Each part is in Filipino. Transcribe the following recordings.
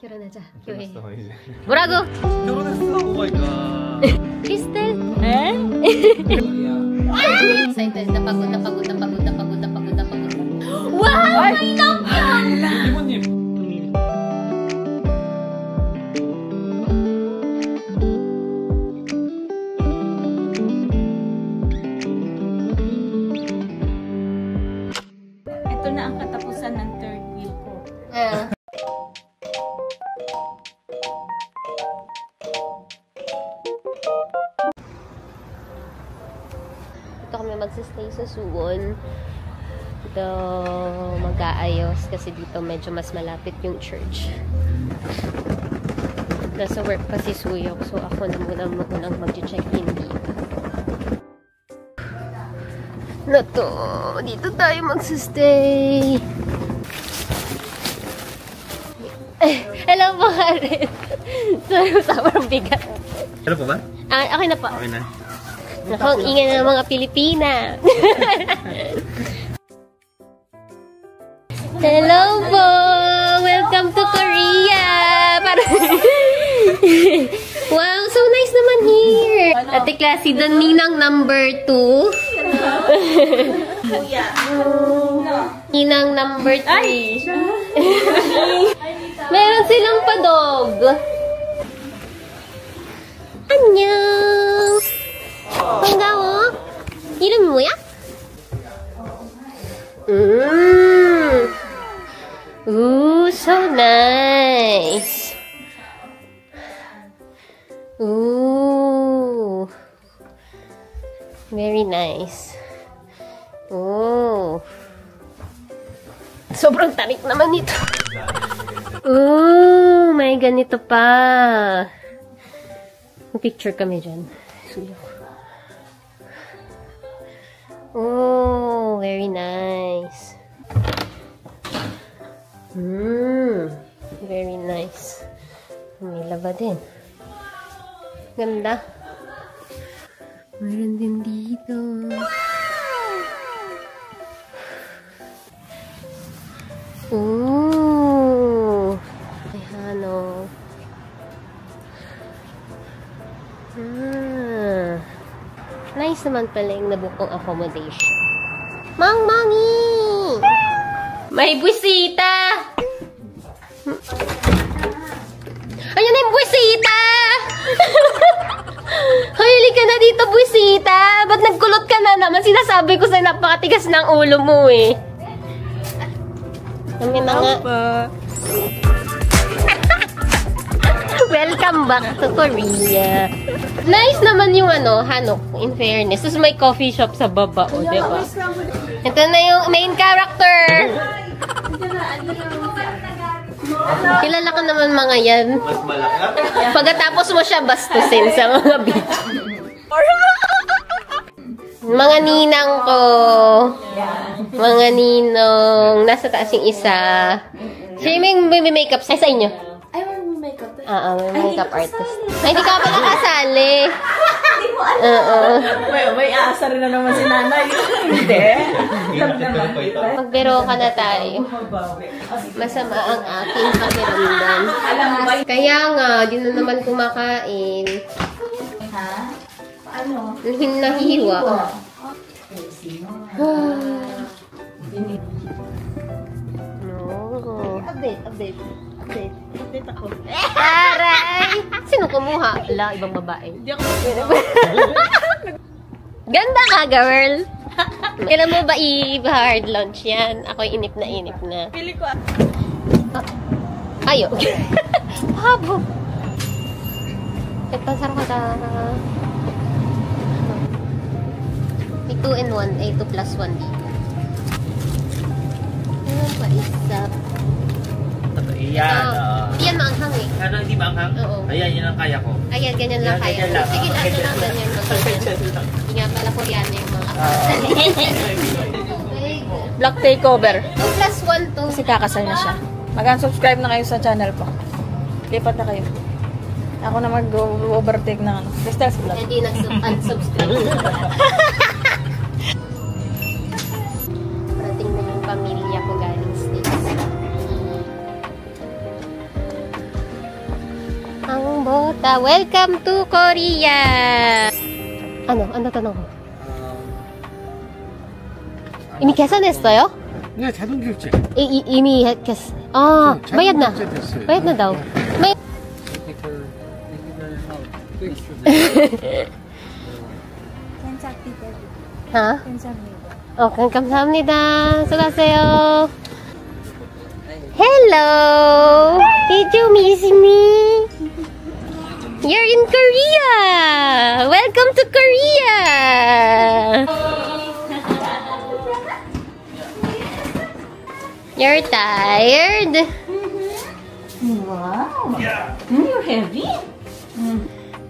결혼하자, 교회. 뭐라고? 결혼했어. 오 마이 갓. 크리스텔? 에? excited. Napagod. Wow! I love you! 이모님. Ito na ang katapusan ng third wheel ko. Dito kami magsistay sa Suwon. Dito mag-aayos kasi dito medyo mas malapit yung church. Nasa work pa si Suyok, so ako na munang mag-check-in dito. Na to, dito tayo magsistay. Hello po, Karen. Sobrang bigat. Ano po ba? Okay na po. Okay na. Naku, ang ingay ng mga Pilipina. Hello po! Welcome to Korea! Wow, so nice naman here! Ate Classy, the ninang number 2. Ninang number 3. Meron silang padog. 안녕! 반가워. 이름 뭐야? Ooh, so nice. Ooh. Very nice. Ooh. Sobrang tarik naman ito. Ooh, may ganito pa. Picture kami dyan. Oh, very nice. Very nice. May laba din. Ganda. Meron din dito. Ooh. Ayan o. Nice naman pala yung nabukong accommodation. Mang-mangi! May buwisita! Ayan na yung buwisita! Hayali ka na dito, buwisita! Ba't nagkulot ka na naman? Sinasabi ko sa'yo, napakatigas ng ulo mo eh. Kami na nga. Welcome back to Korea. Nice naman yung Hanok, in fairness. Tapos may coffee shop sa baba, o, diba? Ito na yung main character. Kilala ko naman mga yan. Mas malaki. Pagkatapos mo siya bastusin sa mga beach. Mga ninang ko. Mga ninong. Nasa taas yung isa. Siya yung may makeup sa inyo. May makeup artist. Ay, hindi ka pala kasali. Hindi mo alam. May asa rin na naman si nanay. Hindi. Magbiro ka na tayo. Masama ang aking pakiramdam. Kaya nga, di na naman kumakain. Ha? Paano? Nahihiwa. Update ako. Aray! Sino kumuha? Ala, ibang babae. Hindi ako Ganda ka, girl! Kailan mo ba i-hard launch yan? Ako'y inip na. Pili ko. Ayo. Habo. Nagpasar ka na. May 2 and 1. Ay, 2 plus 1 dito. Ano pa isa? Iyan. Iyan maanghang eh. Ano, hindi ba ang hang? Oo. Ayan, yun ang kaya ko. Ayan, ganyan lang kaya. Ganyan lang. Sige, ano lang ganyan. Hindi nga pala Koreano yung mga Black takeover. 2 plus 1 to. Kasi kakasal na siya. Mag-unsubscribe na kayo sa channel ko. Lipat na kayo. Ako na mag-overtake ng Crystal's Vlog. Hindi nag-unsubscribe. Parating na yung pamilya ko galing States. Ang bota. Welcome to Korea! Ano tanong ko? 이미 계산했어요? 네, 자동 결제. 이미 아, bayad na. Bayad na daw. 하? 감사합니다. 수고하세요. Hello! Did you miss me? You're in Korea! Welcome to Korea! You're tired? Wow. You're heavy.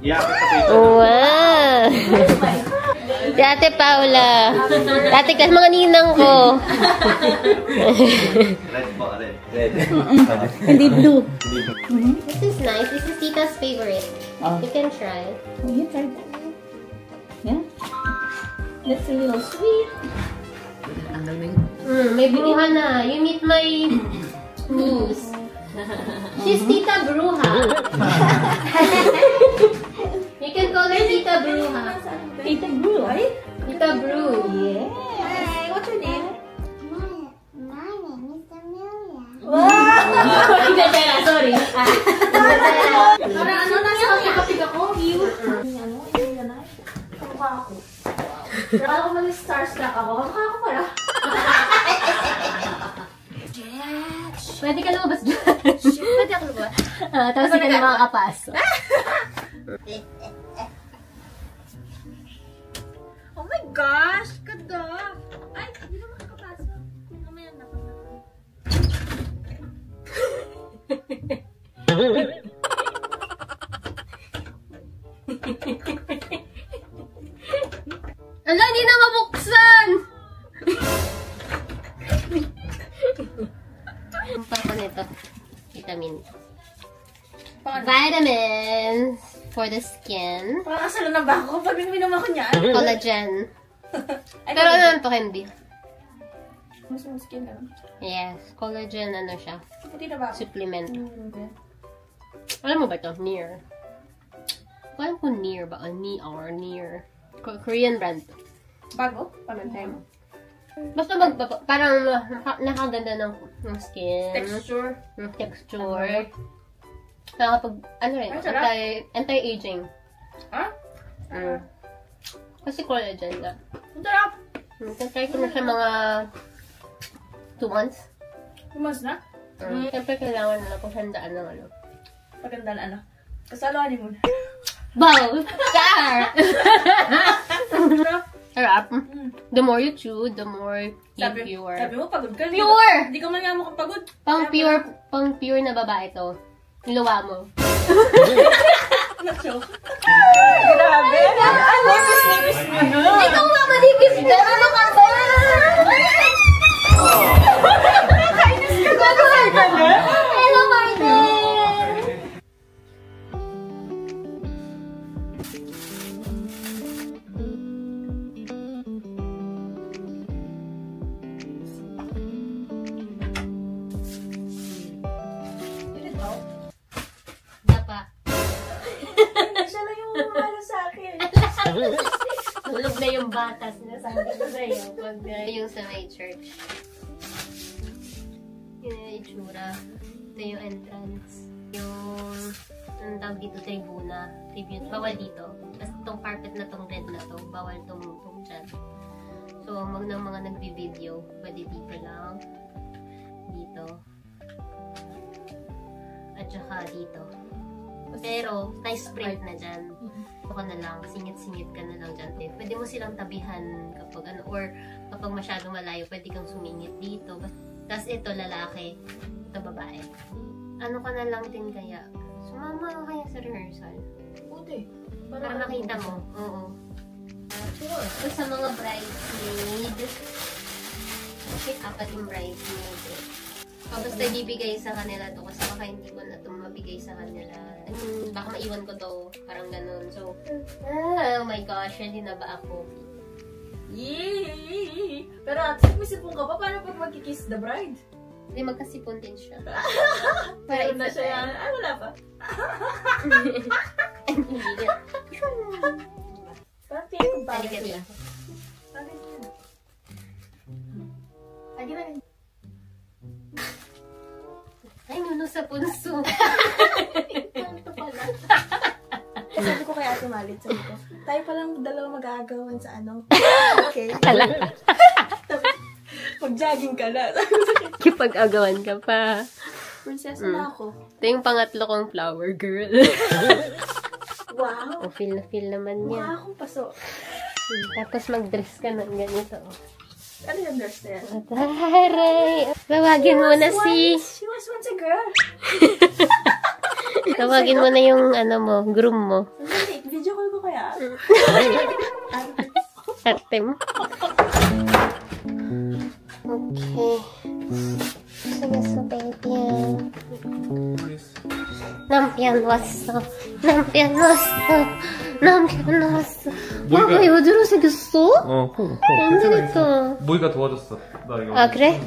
Yeah. Wow! Si Ate Paula. Ate Class, mga ninang ko. Red po, red. Hindi blue. This is nice. This is Tita's favorite. You can try. Oh, you tried that. Yeah. That's a little sweet. May bruha na. You meet my niece. She's Tita Bruha. You can call her Tita Bruha. Tita Brew, right? Tita Bru. Yeah. Hi, what's your name? My name is Amelia. Wow! Inglaterra, sorry. Parang ano, nasa kapig ako, view. Ano, yung gano'n? Kamukha ako. Akala ko mag-starstruck ako. Kamukha ako pala. Pwede ka lumabas dyan. Pwede ako ba? Tapos hindi ka na makakapasok. Oh my gosh! Ganda! Ay, hindi na makakapasok. Mamaya na pa. Ala, hindi na mabuksan! Ang papa nito. Vitamin. Vitamins for the skin. Parang asalo na ba ako pag minom ako niyan? Collagen. Pero ano to, Candy? Mas yung skin na. Yes, collagen ano siya. Hindi na ba ako? Supplement. Okay. Alam mo ba ito? Near. Alam ko Near ba? Near. Korean brand. Bago? Pamantay mo. Basta parang nakaganda ng skin. Texture. Texture. Nakapag, ano rin, anti-aging. Ha? Kasi collagen nga. Ang sarap! Try ko na siya mga 2 months. Pumas na? Siyempre kailangan na kung sandaan ng ano. Paganda na ano. Kasalo honeymoon. Bow! Char! Sarap. The more you chew, the more you pure. Sabi mo, pagod ka. Pure! Hindi ka man nga mukhang pagod. Pang pure na babae to. Luwa mo. Joke. Grabe! Ang nipis-nipis mo nun! Ikaw nga manipis ka! Ano ka ba? Nakainis ka ba? Nakainis ka na? Hello, Martin! Dapa. Siya lang yung ano sa akin. Tulog na yung bata. Sinasabi ko sa'yo. Pag yung sa my church. Yun yung itsura. Ito yung entrance. Yung, anong tawag dito, tribuna. Tribune. Bawal dito. Tapos itong carpet na tong red na to, bawal tong dyan. So, ng mga nagbi-video, pwede dito lang. Dito. At saka dito. Pero, nice print na dyan. Ito ka na lang, singit-singit ka na lang dyan. Pwede mo silang tabihan kapag ano, or kapag masyadong malayo, pwede kang sumingit dito. Tapos ito, lalaki. Ito, babae. Ano ka na lang din kaya? Sumama ka kaya sa rehearsal? Puti. Para makita mo. Oo. Ito sa mga bridesmaid. Okay, 4 yung bridesmaid eh. Basta ibibigay sa kanila to kasi baka hindi ko na ito mabigay sa kanila. Baka maiwan ko to. Parang ganun. So, oh my gosh, hindi na ba ako? Yee! Pero at least may sipong ka pa, paano pag magkikiss the bride? Hindi, magkasipon din siya. Meron na siya yan. Ay, wala pa. Hindi niya. Parang tingin ko Halika bakit. na. Lagi na. Ay, nuno sa punso. Ito pala. Sabi ko kay Ate Malit, sabi ko, tayo palang dalawa mag-aagawan sa ano. Okay. Mag-jogging ka na. Kipag-agawan ka pa. Prinsesa na ako. Ito yung pangatlo kong flower girl. Wow. O, feel na feel naman Mukha niya. akong paso. Tapos mag-dress ka ng ganito. Ano yung nurse na yan? Taray! Tawagin mo na si... She was once a girl. Tawagin mo na yung ano mo, groom mo. Sandali, video call ko kaya. Arte mo. Okay. Sige, so baby. 남편 왔어. 남편 왔어. 남편 왔어. 아, 왜 여드름 생겼어? 안 되겠다. 모이가 도와줬어. 나 이거. 아, 그래?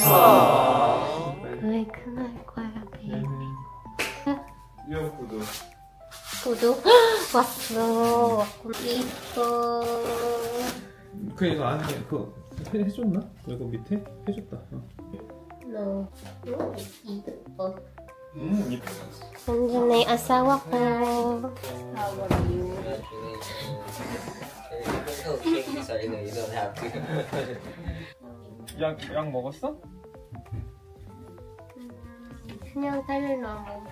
아. 왜 그날 거야, 베이비. 이거 구두. 구두? 왔어. 이뻐. 그 이거 안에 그거 해줬나? 이거 밑에 해줬다. No. 이뻐. 이뻐. Nandiyan na yung asawa ko. Sorry, no, you don't have to. 약 먹었어? 그냥 달려나고.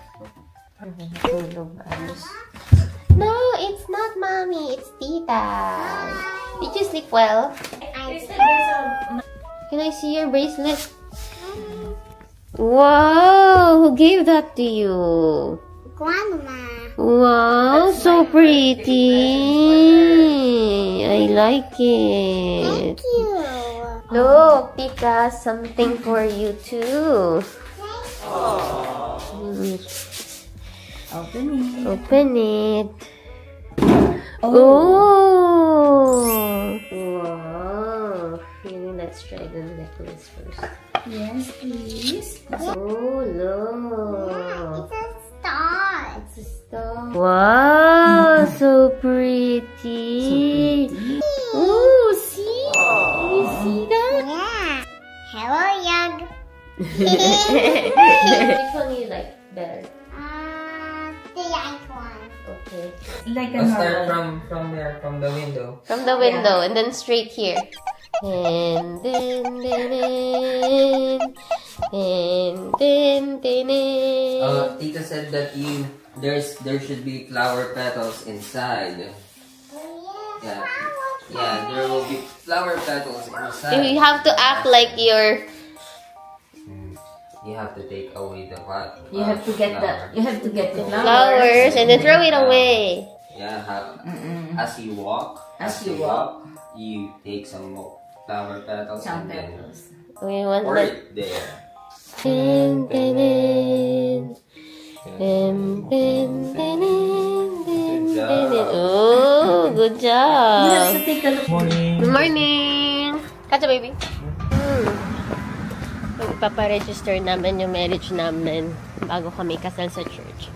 No, it's not mommy. It's tita. Did you sleep well? Can I see your bracelet? Wow, who gave that to you? Grandma. Wow, so pretty. I like it. Thank you. Look, tita, something for you too. Open it. Open it. Oh! Wow! Let's try the necklace first. Yes, please. Oh, look! It's a star. It's a star. Wow! So pretty! Oh, see? Can you see that? Yeah. Hello, Yug. Which one you like better? The young one. Okay. Like a I'll start normal. from there, from the window. From the window and then straight here. And then, Tita said that there should be flower petals inside. Yeah, yeah, there will be flower petals inside. you have to act like you're. You have to take away the what? You have to get the Flowers and then throw it away. Yeah, as you walk, you take some more flower petals and then We want pour that. it there. Oh, good job. morning. Good morning. Catch a baby. Ipaparegister namin yung marriage namin bago kami kasal sa church.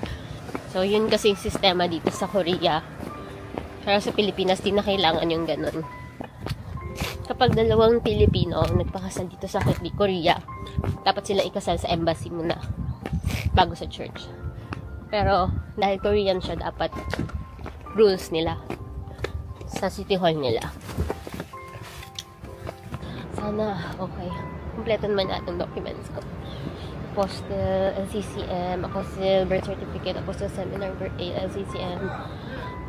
So, yun kasi yung sistema dito sa Korea. Pero sa Pilipinas, di na kailangan yung ganun. Kapag dalawang Pilipino nagpakasal dito sa Korea, dapat sila ikasal sa embassy muna bago sa church. Pero dahil Korean siya, dapat rules nila sa city hall nila. Sana okay. Kompleto naman natin documents ko. Apostle, LCCM, Apostle, birth certificate, Apostle seminar, LCCM,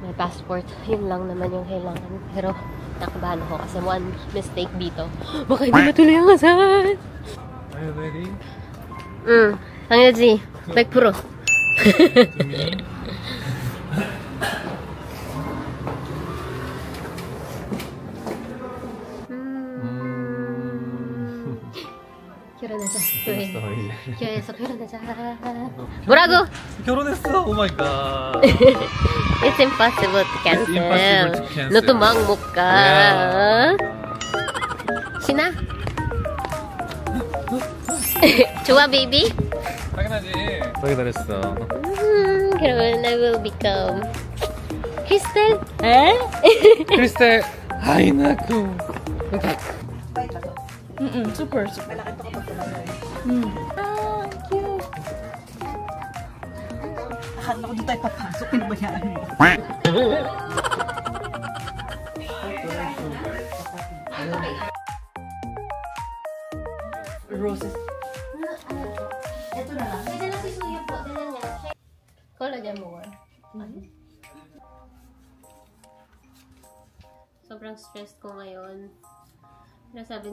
may passport. Yun lang naman yung kailangan. Pero nakabahan ako kasi one mistake dito. Baka hindi matuloy ang kasal. Are you ready? 당연하지. 100%. 결혼하자. 그래. 결혼해서 결혼하자. 뭐라고? 결혼했어. 오 마이 갓. It's impossible to cancel. It's impossible to cancel. 너 또 망 못 가. 신나? 좋아, baby? 당연하지. 거기 잘했어. 그러면 I will become Crystal? 크리스탈 하이나쿠. Super. Ah, cute. Akala ko doon tayo papasok. Pinabayaan mo. Roses. Ito na lang. Dala si Suyo po. Dala niya. Cola dyan mo. Sobrang stressed ko ngayon. Sinasabi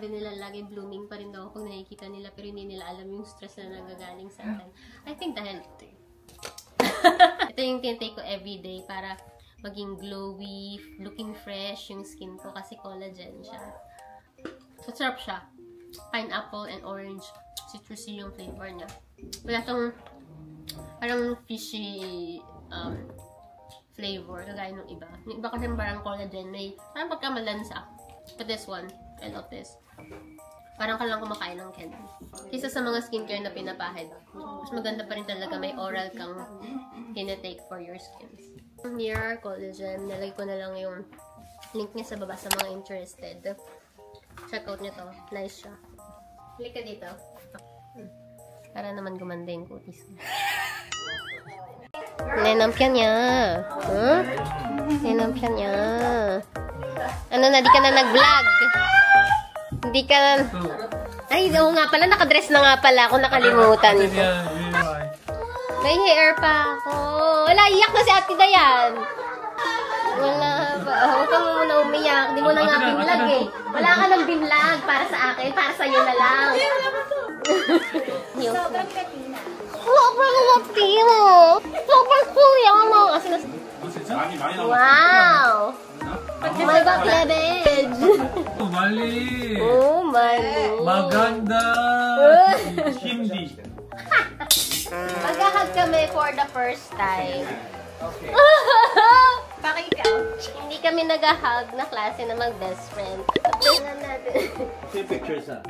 nila lagi blooming pa rin daw pag nakikita nila pero hindi nila alam yung stress na nagagaling sa akin. I think dahil ito. Ito yung tinitake ko everyday para maging glowy, looking fresh yung skin ko kasi collagen siya. So, sarap siya. Pineapple and orange. Citrusy yung flavor niya. Wala tong parang fishy flavor kagaya ng iba. Yung iba kasi parang collagen may parang pagkamalansa. But this one, I love this. Parang ka lang kumakain ng candy. Kaysa sa mga skincare na pinapahid, mas maganda pa rin talaga may oral kang tinatake for your skin. Here, collagen. Nalagay ko na lang yung link niya sa baba sa mga interested. Check out nyo to. Nice siya. Click ka dito. Para naman gumanda yung kutis mo. Nenampyan niya. Huh? Nenampyan niya. Ano na, di ka na nag-vlog? Hindi ka na... Ay, oo nga pala. Nakadress na nga pala ako. Nakalimutan ko. May hair pa ako. Wala, iyak na si Ate Dayan. Wala ba? Huwag ka muna umiyak. Di mo na nga binvlog eh. Wala ka nang binvlog para sa akin. Para sa'yo na lang. Sobrang katina. Sobrang lapino. Sobrang kuya mo. Kasi wow! My back leverage. Oh, mali. Oh, mali. Maganda. Hindi. Maghahag kami for the first time. Okay. Pakikaw. Hindi kami naghahag na klase na mag-best friend. Tingnan natin. Take pictures ah.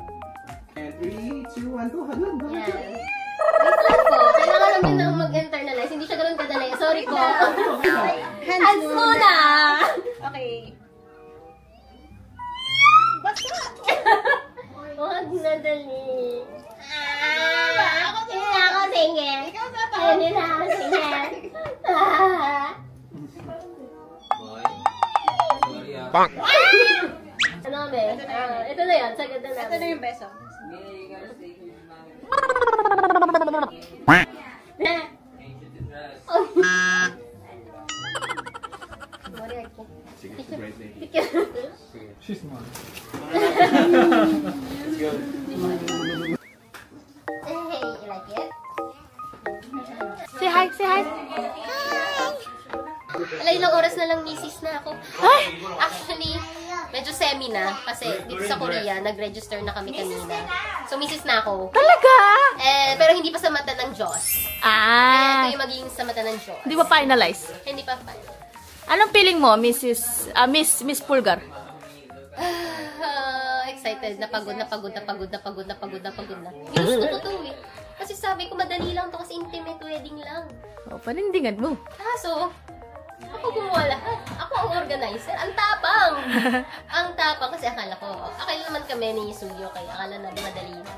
And 3, 2, 1, 2, hug lang. Yan. Wait lang po. Kailangan namin nang mag-internalize. Hindi siya ganun kadali. Sorry po. Hands muna. Okay. Huwag na dali. Hindi na ako singin. Hindi na ako singin. Boy. Sorry ah. Ano be? Ito na yan. Sagad na namin. Ito na yung beso. Yeah, you gotta stay here, mommy. Sorry ako. Sige, great lady. She's mine. Let's go. Hey, you like it? Say hi, say hi. Wala, ilang oras na lang misis na ako. Actually, medyo semi na. Kasi dito sa Korea, nag-register na kami kanina. So, misis na ako. Talaga? Pero hindi pa sa mata ng Diyos. Ito yung magiging sa mata ng Diyos. Hindi ba finalize? Hindi pa final. Anong feeling mo, Miss Pulgar? Excited. Napagod na. Ginusto ko to eh. Kasi sabi ko, madali lang to kasi intimate wedding lang. O, panindigan mo. Kaso, ako gumawa lahat. Ako ang organizer. Ang tapang! Ang tapang kasi akala ko, naman kami ni Suyo kaya akala na madali na.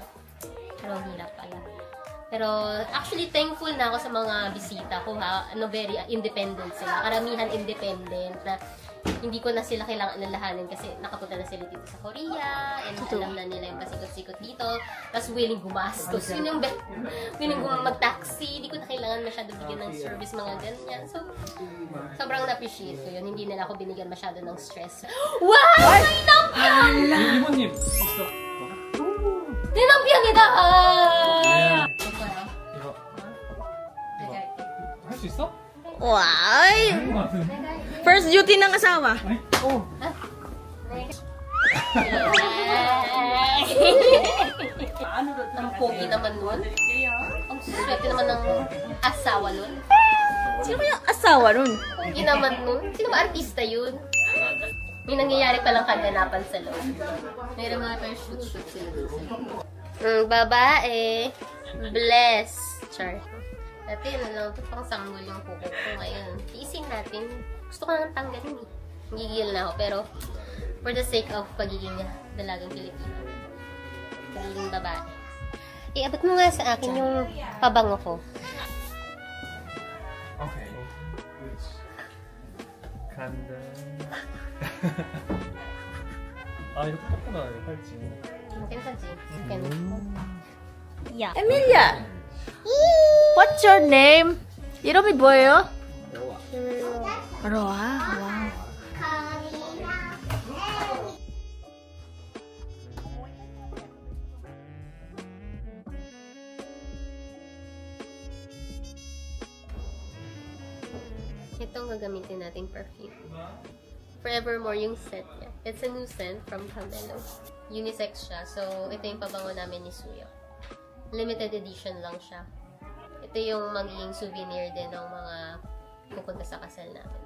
Pero ang hirap pala. Pero actually thankful na ako sa mga bisita ko ha. Very independent sila. Karamihan independent na hindi ko na sila kailangan alalahanin kasi nakapunta na sila dito sa Korea and alam na nila yung pasikot-sikot dito. Tapos willing gumastos. Yun yung willing mag-taxi. Hindi ko na kailangan masyado bigyan ng service, mga ganyan. So, sobrang na-appreciate ko yun. Hindi nila ako binigyan masyado ng stress. Wow! May nampyan! 이모님 있어. Dinampyan kita! 할 수 있어? Why? 할것 같은데. First duty ng asawa. 오. Ang pogi naman nun. Ang swerte naman ng asawa nun. Sino yung asawa nun? Pogi naman nun. Sino ba artista yun? May nangyayari palang kaganapan sa loob. Meron mga pa shoot sila dun sa loob. Babae. Bless. Char. Dati na lang ito pang sanggol yung kuko ko ngayon. Tiisin natin. Gusto ko nang tanggalin eh. Gigil na ako. Pero for the sake of pagiging dalagang Pilipino. Pagiging babae. Iabot mo nga sa akin yung pabango ko. Okay. 간다. 아, 이거 똑같구나. 팔찌. 괜찮지? 괜찮지? Yeah. Emilia! What's your name? 이름이 뭐예요? 로아. Wow. Ito ang gagamitin nating perfume. Forevermore yung scent niya. It's a new scent from Camelo. Unisex siya. So, ito yung pabango namin ni Suyo. Limited edition lang siya. Ito yung magiging souvenir din ng mga pupunta sa kasal namin.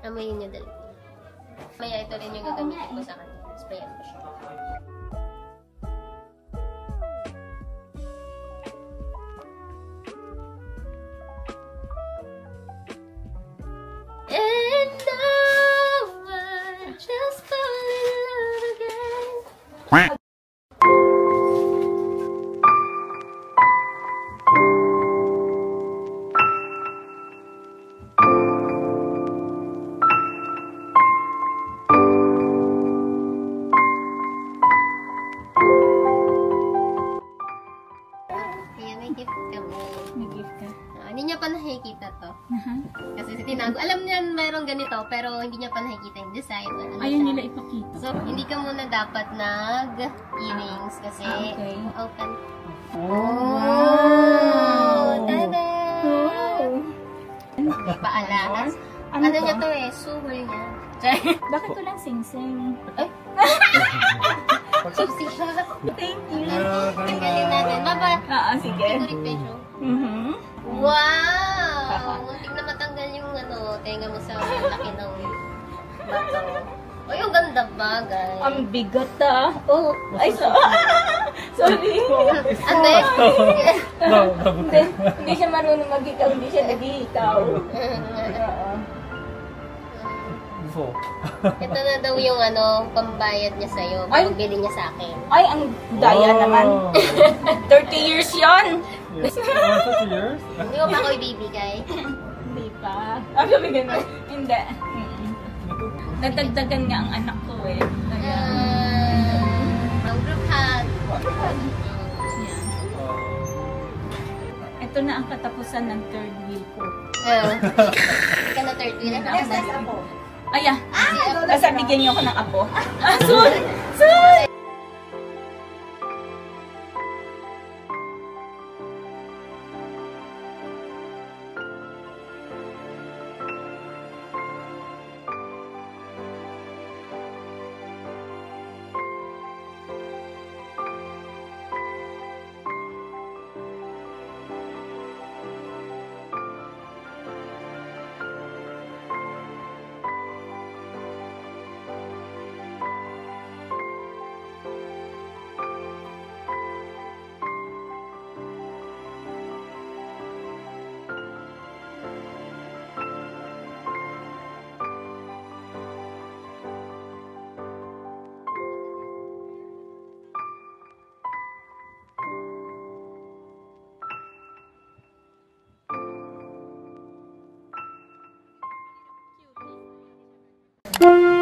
Amoyin niyo dali. Maya, ito rin yung gagamitin ko sa kanya. Sprayan mo siya. And now I just fall in love again. Ayan, may gift kami. May gift ka. Hindi niya pa nakikita to. Kasi tinago. Alam niya mayroong ganito, pero hindi niya pa nakikita yung design. Ayaw nila ipakita. So, hindi ka muna dapat nag-earrings kasi Okay. open. Wow! Tada! Wow! May paalas. Ano Ano to? niya to eh? Suhol niya. Bakit ko lang sing-sing? Susi siya. Thank you. Tanggalin natin. Baba. Sige. Figurit pecho. Wow! Muntik na matanggal yung tenga mo sa laki ng bato. O, yung ganda bagay. Ang bigat Oh, ay, sorry. Ate? Hindi siya marunong mag-ikaw, hindi siya nag-iikaw. 무서워. Ito na daw yung pambayad niya sa'yo. Ay! Pagbili niya sa akin. Ay, ang daya naman. 30 years yon. Yes. 30 years? Hindi mo pa ako ibibigay. Hindi pa. Sabi gano'n. Hindi. Nadagdagan nga ang anak ko eh. Ang group hug. Yan. Ito na ang katapusan ng third wheel ko. Hindi ka na third wheel. Ako. Aya, basta bigyan niyo ako ng apo. Sorry! Sorry! Thank you.